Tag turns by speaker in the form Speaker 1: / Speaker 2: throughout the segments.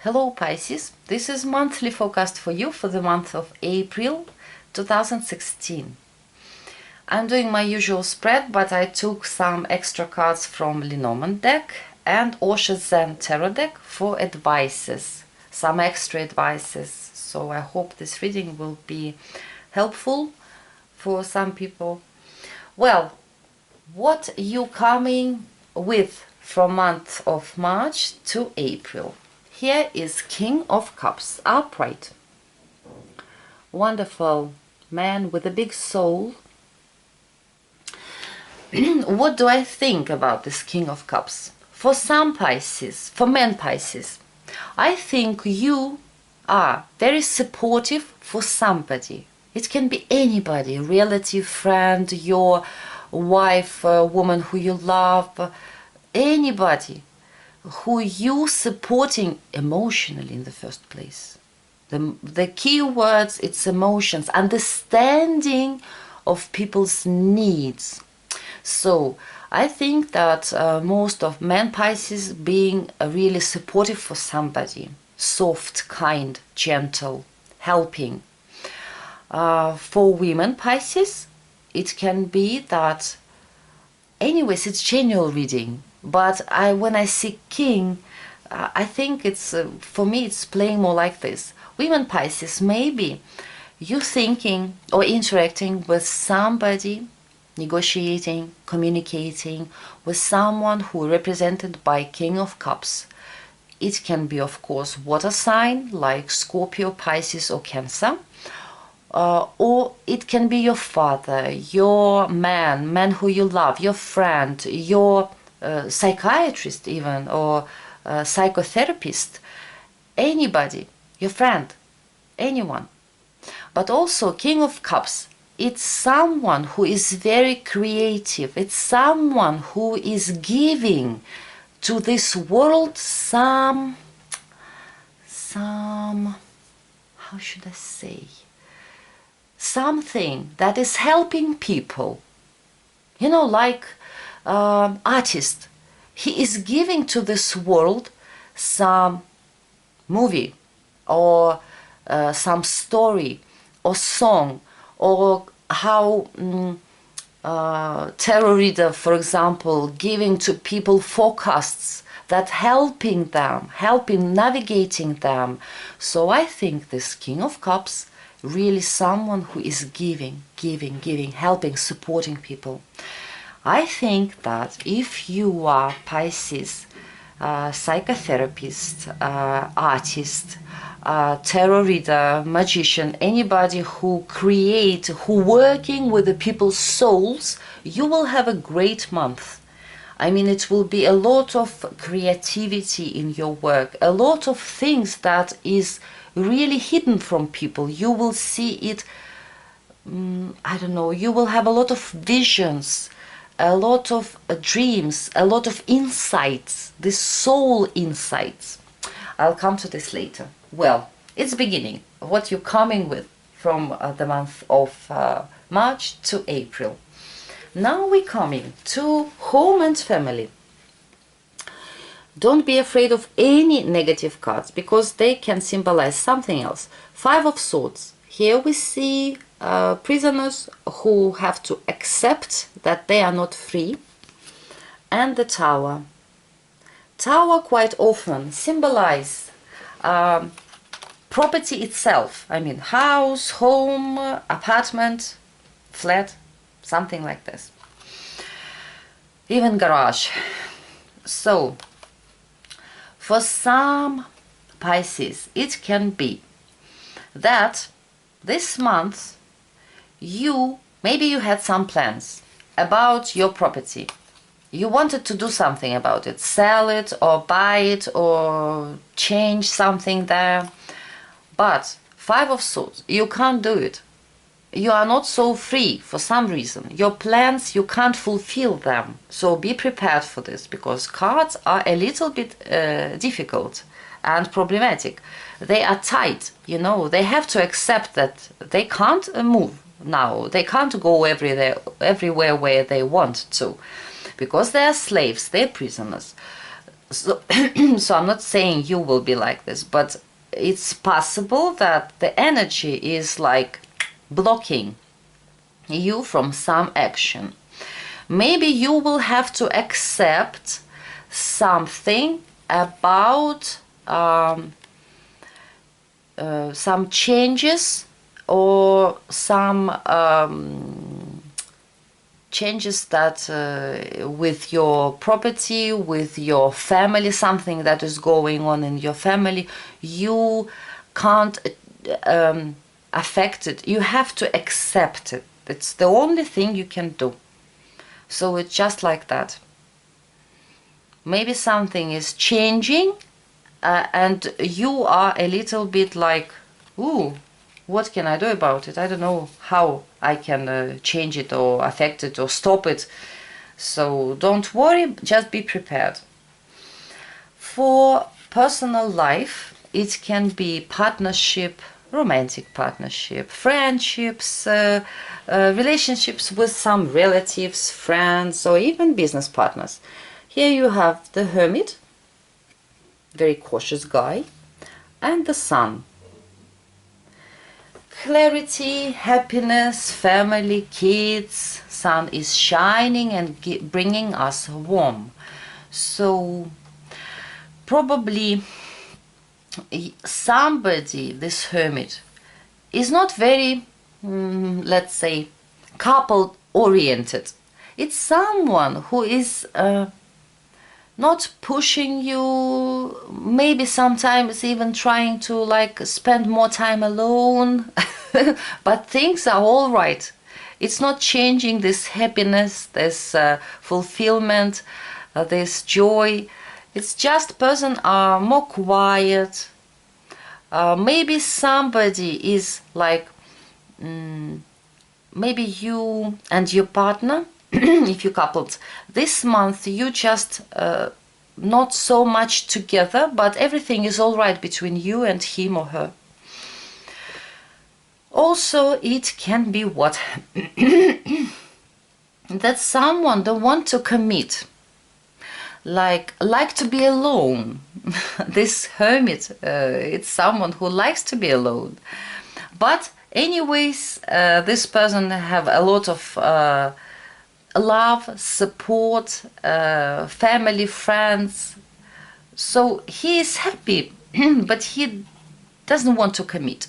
Speaker 1: Hello Pisces, this is monthly forecast for you for the month of April 2016. I'm doing my usual spread, but I took some extra cards from Lenormand deck and Osho Zen Tarot deck for advices, some extra advices. So I hope this reading will be helpful for some people. Well, what you coming with from month of March to April? Here is King of Cups, upright. Wonderful man with a big soul. What do I think about this King of Cups? For some Pisces, for men Pisces, I think you are very supportive for somebody. It can be anybody, relative, friend, your wife, woman who you love, anybody who you supporting emotionally in the first place. The key words, it's emotions, understanding of people's needs. So I think that most of men Pisces being really supportive for somebody, soft, kind, gentle, helping. For women Pisces, it can be that, anyways, it's general reading. But when I see King, I think it's, for me, it's playing more like this. Women Pisces, maybe you thinking or interacting with somebody, negotiating, communicating with someone who represented by King of Cups. It can be, of course, water sign like Scorpio, Pisces or Cancer. Or it can be your father, your man who you love, your friend, your psychiatrist even, or psychotherapist, anybody, your friend, anyone. But also King of Cups, it's someone who is very creative, it's someone who is giving to this world some, how should I say, something that is helping people, you know, like artist. He is giving to this world some movie or some story or song, or how tarot reader, for example, giving to people forecasts that helping them, navigating them. So I think this King of Cups really someone who is giving, helping, supporting people. I think that if you are Pisces, psychotherapist, artist, tarot reader, magician, anybody who working with the people's souls, you will have a great month. I mean, it will be a lot of creativity in your work, a lot of things that is really hidden from people. You will see it, I don't know, you will have a lot of visions, a lot of dreams, a lot of insights, the soul insights. I'll come to this later. Well, it's beginning, what you're coming with from the month of March to April. Now we're coming to home and family. Don't be afraid of any negative cards, because they can symbolize something else. Five of Swords. Here we see prisoners who have to accept that they are not free. And the Tower. Tower quite often symbolize property itself. I mean, house, home, apartment, flat, something like this. Even garage. So, for some Pisces, it can be that this month maybe you had some plans about your property. You wanted to do something about it, sell it or buy it or change something there. But Five of Swords, you can't do it. You are not so free for some reason. Your plans, you can't fulfill them. So be prepared for this, because cards are a little bit difficult and problematic. They are tight, you know. They have to accept that they can't move now. They can't go everywhere where they want to, because they are slaves, they're prisoners. So, so I'm not saying you will be like this, but it's possible that the energy is like blocking you from some action. Maybe you will have to accept something about some changes, or some changes that with your property, with your family, something that is going on in your family, you can't affect it. You have to accept it. It's the only thing you can do. So it's just like that. Maybe something is changing, and you are a little bit like, ooh, what can I do about it? I don't know how I can change it or affect it or stop it. So don't worry, just be prepared. For personal life, it can be partnership, romantic partnership, friendships, relationships with some relatives, friends, or even business partners. Here you have the Hermit, very cautious guy, and the Sun. Clarity, happiness, family, kids. Sun is shining and bringing us warm. So probably somebody, this Hermit, is not very, let's say, couple oriented. It's someone who is not pushing you, maybe sometimes even trying to like spend more time alone, but things are all right. It's not changing this happiness, this fulfillment, this joy. It's just person are more quiet. Maybe somebody is like, maybe you and your partner, if you coupled, this month you just not so much together, but everything is all right between you and him or her. Also, it can be what that someone don't want to commit, like to be alone. This Hermit, it's someone who likes to be alone, but anyways, this person have a lot of love, support, family, friends. So he is happy, but he doesn't want to commit.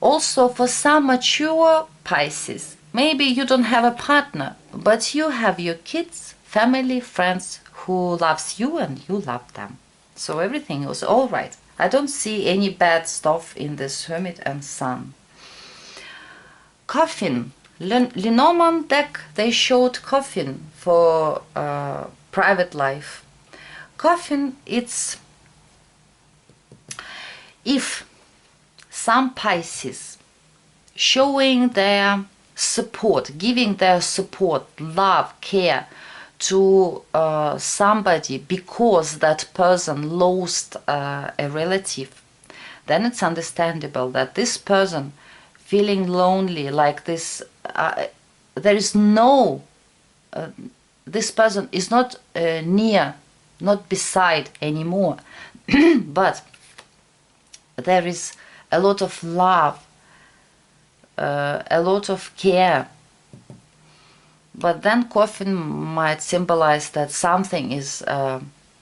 Speaker 1: Also, for some mature Pisces, maybe you don't have a partner, but you have your kids, family, friends who loves you and you love them. So everything was all right. I don't see any bad stuff in this Hermit and Sun. Coffin. Lenormand deck, they showed coffin for private life. Coffin, it's if some Pisces showing their support, giving their support, love, care to somebody because that person lost a relative, then it's understandable that this person feeling lonely like this, there is no, this person is not near, not beside anymore, but there is a lot of love, a lot of care. But then coffin might symbolize that something is,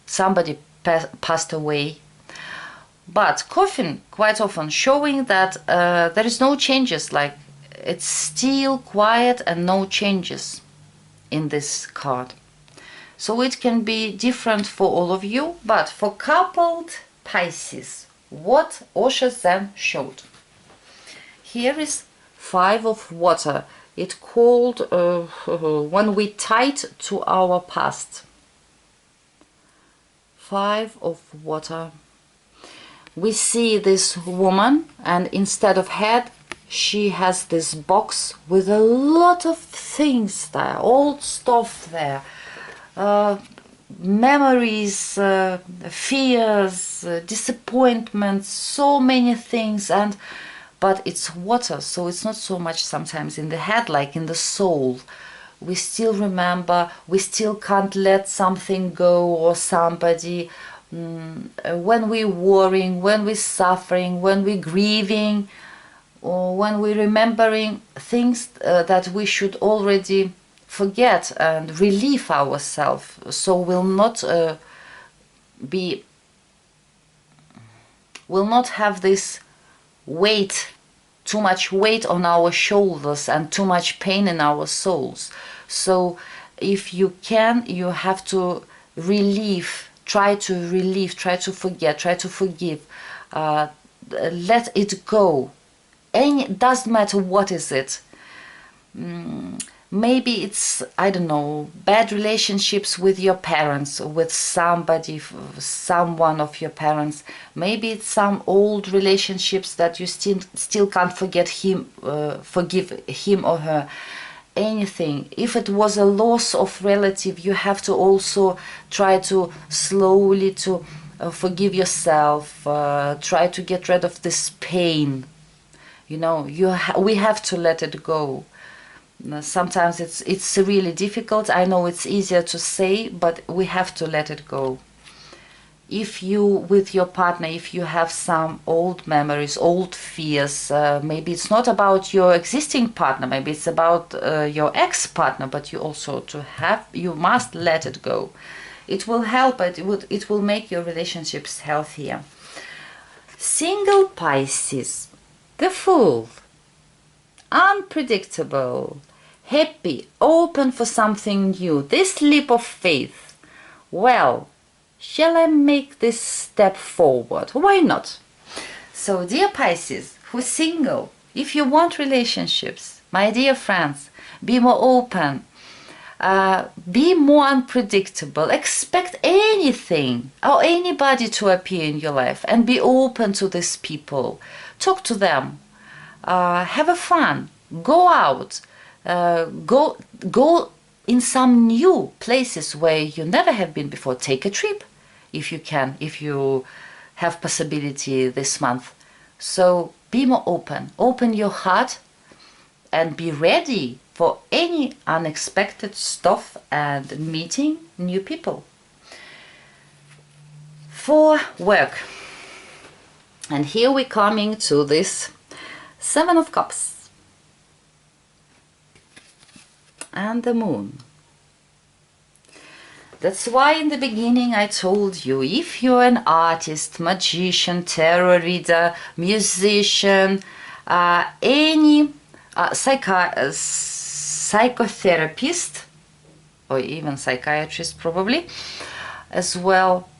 Speaker 1: somebody passed away. But coffin quite often showing that there is no changes, like it's still quiet and no changes in this card. So it can be different for all of you, but for coupled Pisces, what Osho then showed. Here is 5 of water. It called when we tied to our past. 5 of water. We see this woman, and instead of head, she has this box with a lot of things there, old stuff there, memories, fears, disappointments, so many things, but it's water, so it's not so much sometimes in the head like in the soul. we still remember, we still can't let something go or somebody. When we're worrying, when we're suffering, when we're grieving, or when we're remembering things that we should already forget and relieve ourselves, so will not have this weight, too much weight on our shoulders and too much pain in our souls. So if you can, you have to relieve, try to forget, try to forgive, let it go. It doesn't matter what is it. Maybe it's, I don't know, bad relationships with your parents, with somebody, someone of your parents. Maybe it's some old relationships that you still can't forgive him or her. Anything. If it was a loss of relative, you have to also try to slowly to forgive yourself. Try to get rid of this pain. You know, we have to let it go. Sometimes it's really difficult. I know it's easier to say, but we have to let it go. If you, with your partner, if you have some old memories, old fears, maybe it's not about your existing partner, maybe it's about your ex-partner, but you must let it go. It will help, it will make your relationships healthier. Single Pisces, the Fool. Unpredictable, happy, open for something new. This leap of faith. Well, shall I make this step forward? Why not? So, dear Pisces, who's single, if you want relationships, my dear friends, be more open, be more unpredictable, expect anything or anybody to appear in your life and be open to these people. Talk to them. Have a fun, go out, go in some new places where you never have been before. Take a trip if you can, if you have possibility this month. So be more open your heart and be ready for any unexpected stuff and meeting new people. For work, and here we're coming to this Seven of Cups and the Moon. That's why in the beginning I told you, if you're an artist, magician, tarot reader, musician, any psychotherapist, or even psychiatrist probably, as well,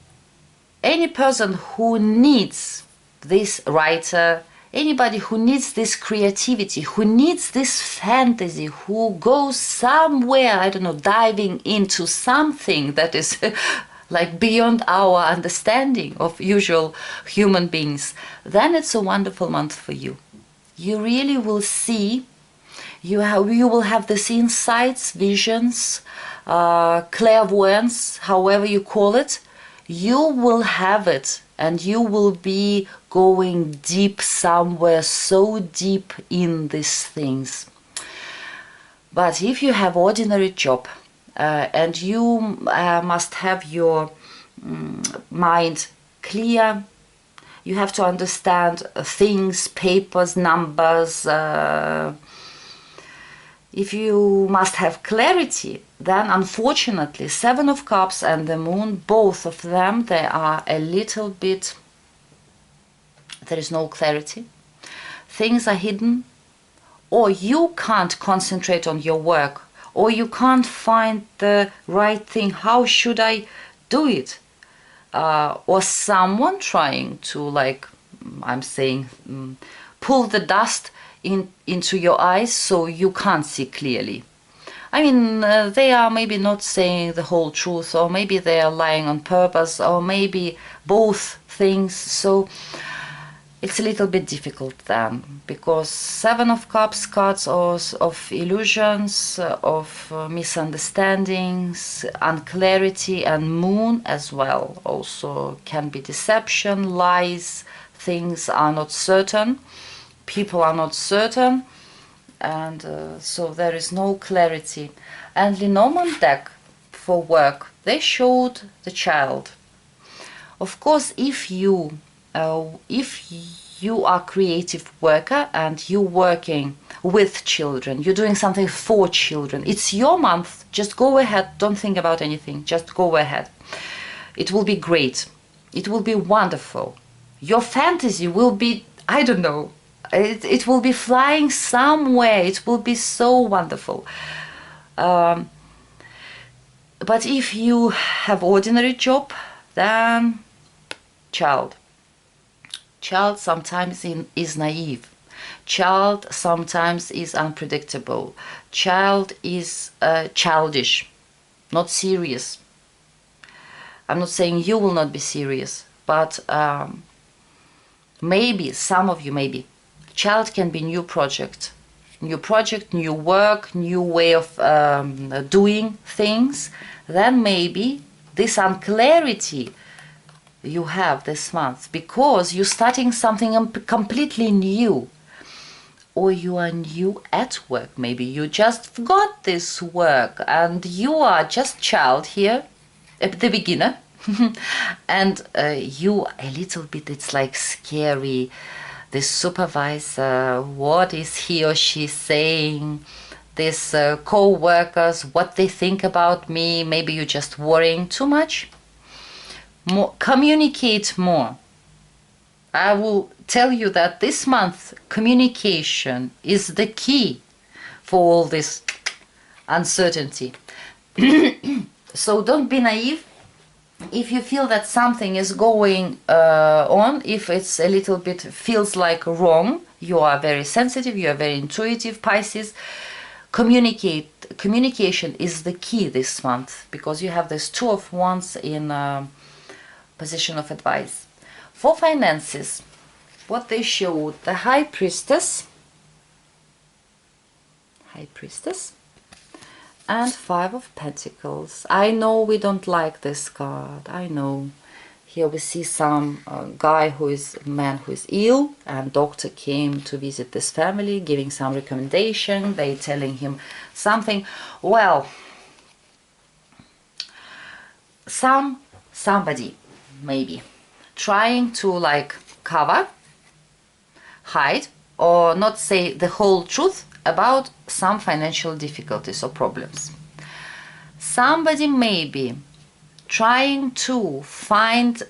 Speaker 1: any person who needs this writer, anybody who needs this creativity, who needs this fantasy, who goes somewhere, I don't know, diving into something that is like beyond our understanding of usual human beings, then it's a wonderful month for you. You really will see, you will have these insights, visions, clairvoyance, however you call it. You will have it, and you will be going deep somewhere, so deep in these things. But if you have ordinary job and you must have your mind clear, you have to understand things, papers, numbers. If you must have clarity, then unfortunately Seven of Cups and the Moon, both of them, they are a little bit, there is no clarity. Things are hidden, or you can't concentrate on your work, or you can't find the right thing. How should I do it? Or someone trying to, like I'm saying, pull the dust into your eyes so you can't see clearly. I mean, they are maybe not saying the whole truth, or maybe they are lying on purpose, or maybe both things. So it's a little bit difficult then, because Seven of Cups, cards of illusions, of misunderstandings, unclarity, and Moon as well also can be deception, lies, things are not certain, people are not certain, and so there is no clarity. And Lenormand deck for work, they showed the child. Of course, if you are creative worker and you're working with children, you're doing something for children, it's your month, just go ahead, don't think about anything, just go ahead. It will be great, it will be wonderful. Your fantasy will be, I don't know, it will be flying somewhere, it will be so wonderful. But if you have ordinary job, then child sometimes is naive. Child sometimes is unpredictable. Child is childish, not serious. I'm not saying you will not be serious, but maybe, some of you maybe, child can be new project, new work, new way of doing things. Then maybe this unclarity you have this month because you're starting something completely new, or you are new at work. Maybe you just forgot this work and you are just child here, the beginner, and you a little bit, it's like scary, the supervisor, what is he or she saying, this co-workers, what they think about me. Maybe you're just worrying too much. Communicate more. I will tell you that this month communication is the key for all this uncertainty. So don't be naive. If you feel that something is going on, if it's a little bit feels like wrong, you are very sensitive, you are very intuitive, Pisces. Communication is the key this month, because you have this Two of Wands in position of advice. For finances, what they showed, the High Priestess, and Five of Pentacles. I know we don't like this card, I know. Here we see some man who is ill, and doctor came to visit this family, giving some recommendation. They telling him something. Well, somebody maybe trying to like cover, hide, or not say the whole truth about some financial difficulties or problems. Somebody maybe trying to find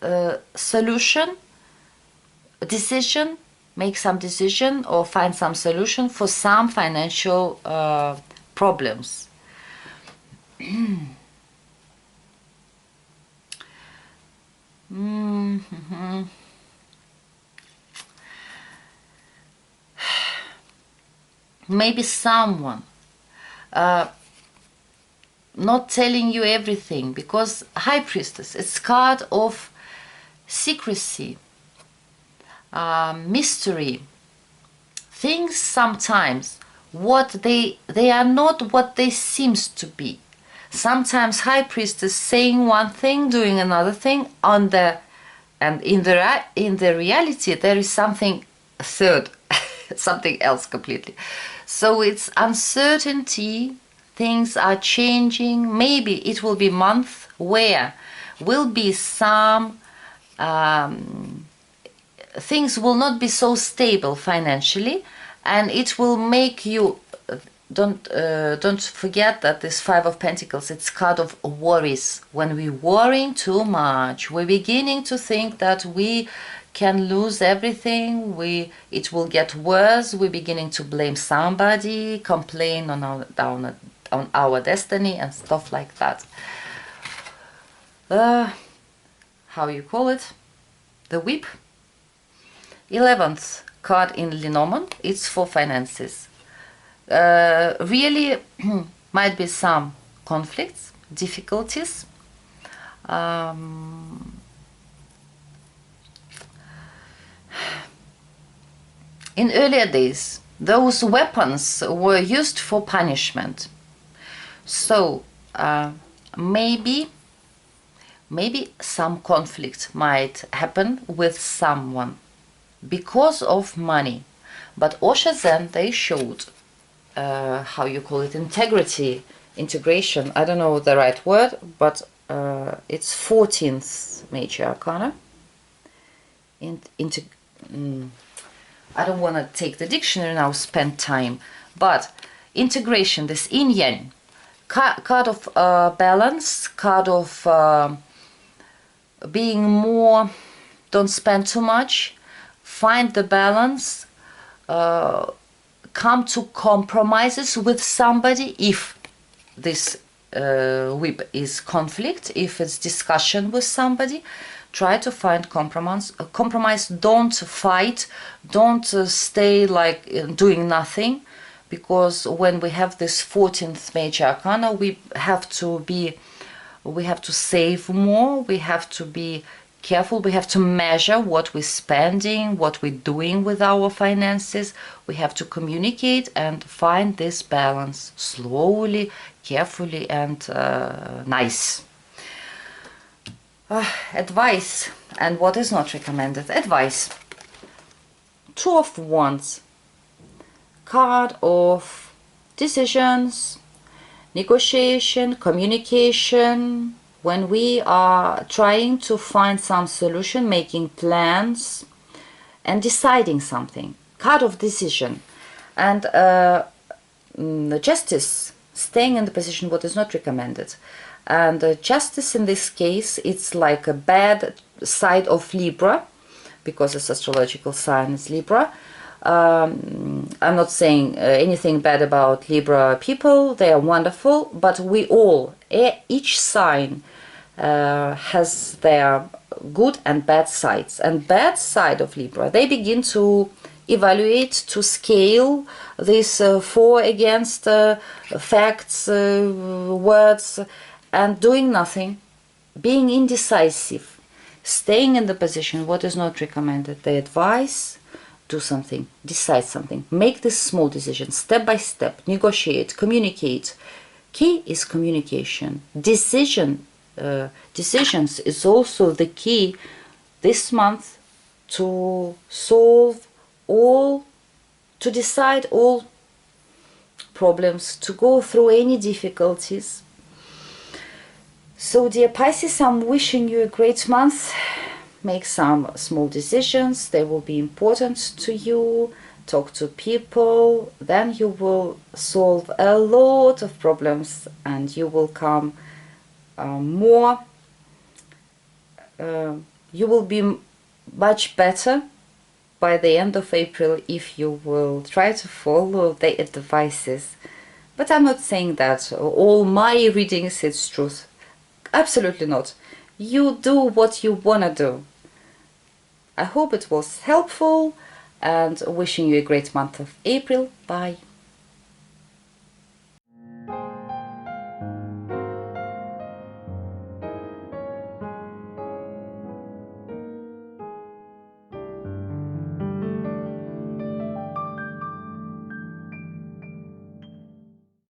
Speaker 1: a solution, decision, make some decision or find some solution for some financial problems. Maybe someone not telling you everything, because High Priestess, it's card of secrecy, mystery. Things sometimes what they are not what they seems to be. Sometimes High Priestess saying one thing, doing another thing, and in the reality there is something third, something else completely. So it's uncertainty. Things are changing. Maybe it will be a month where will be some things will not be so stable financially, and it will make you don't forget that this Five of Pentacles, it's card of worries. When we're worrying too much, we're beginning to think that we can lose everything, it will get worse, we're beginning to blame somebody, complain on our destiny and stuff like that. How you call it? The Whip. 11th card in Lenormand, it's for finances. Really might be some conflicts, difficulties. In earlier days, those weapons were used for punishment. So maybe some conflict might happen with someone because of money. But Osho Zen, they showed how you call it, integrity, integration, I don't know the right word, but it's 14th major arcana. I don't want to take the dictionary now, spend time, but integration, this yin yang, card of balance, card of being more, don't spend too much, find the balance, come to compromises with somebody if this whip is conflict, if it's discussion with somebody. Try to find compromise. Don't fight, don't stay like doing nothing, because when we have this 14th major arcana, we have to save more, we have to be careful, we have to measure what we're spending, what we're doing with our finances. We have to communicate and find this balance slowly, carefully, and nice. Advice, and what is not recommended. Advice. Two of Wands, card of decisions, negotiation, communication. When we are trying to find some solution, making plans and deciding something. Card of decision. And the justice, staying in the position what is not recommended. And justice in this case, it's like a bad side of Libra, because its astrological sign is Libra. I'm not saying anything bad about Libra people, they are wonderful, but we all, each sign has their good and bad sides. And bad side of Libra, they begin to evaluate, to scale these for against facts, words, and doing nothing, being indecisive, staying in the position what is not recommended. They advise, do something, decide something, make this small decision, step by step, negotiate, communicate. Key is communication. Decisions is also the key this month to solve all, to decide all problems, to go through any difficulties. So dear Pisces, I'm wishing you a great month. Make some small decisions, they will be important to you. Talk to people, then you will solve a lot of problems and you will come you will be much better by the end of April if you will try to follow the advices. But I'm not saying that all my readings it's truth. Absolutely not. You do what you want to do. I hope it was helpful and wishing you a great month of April. Bye.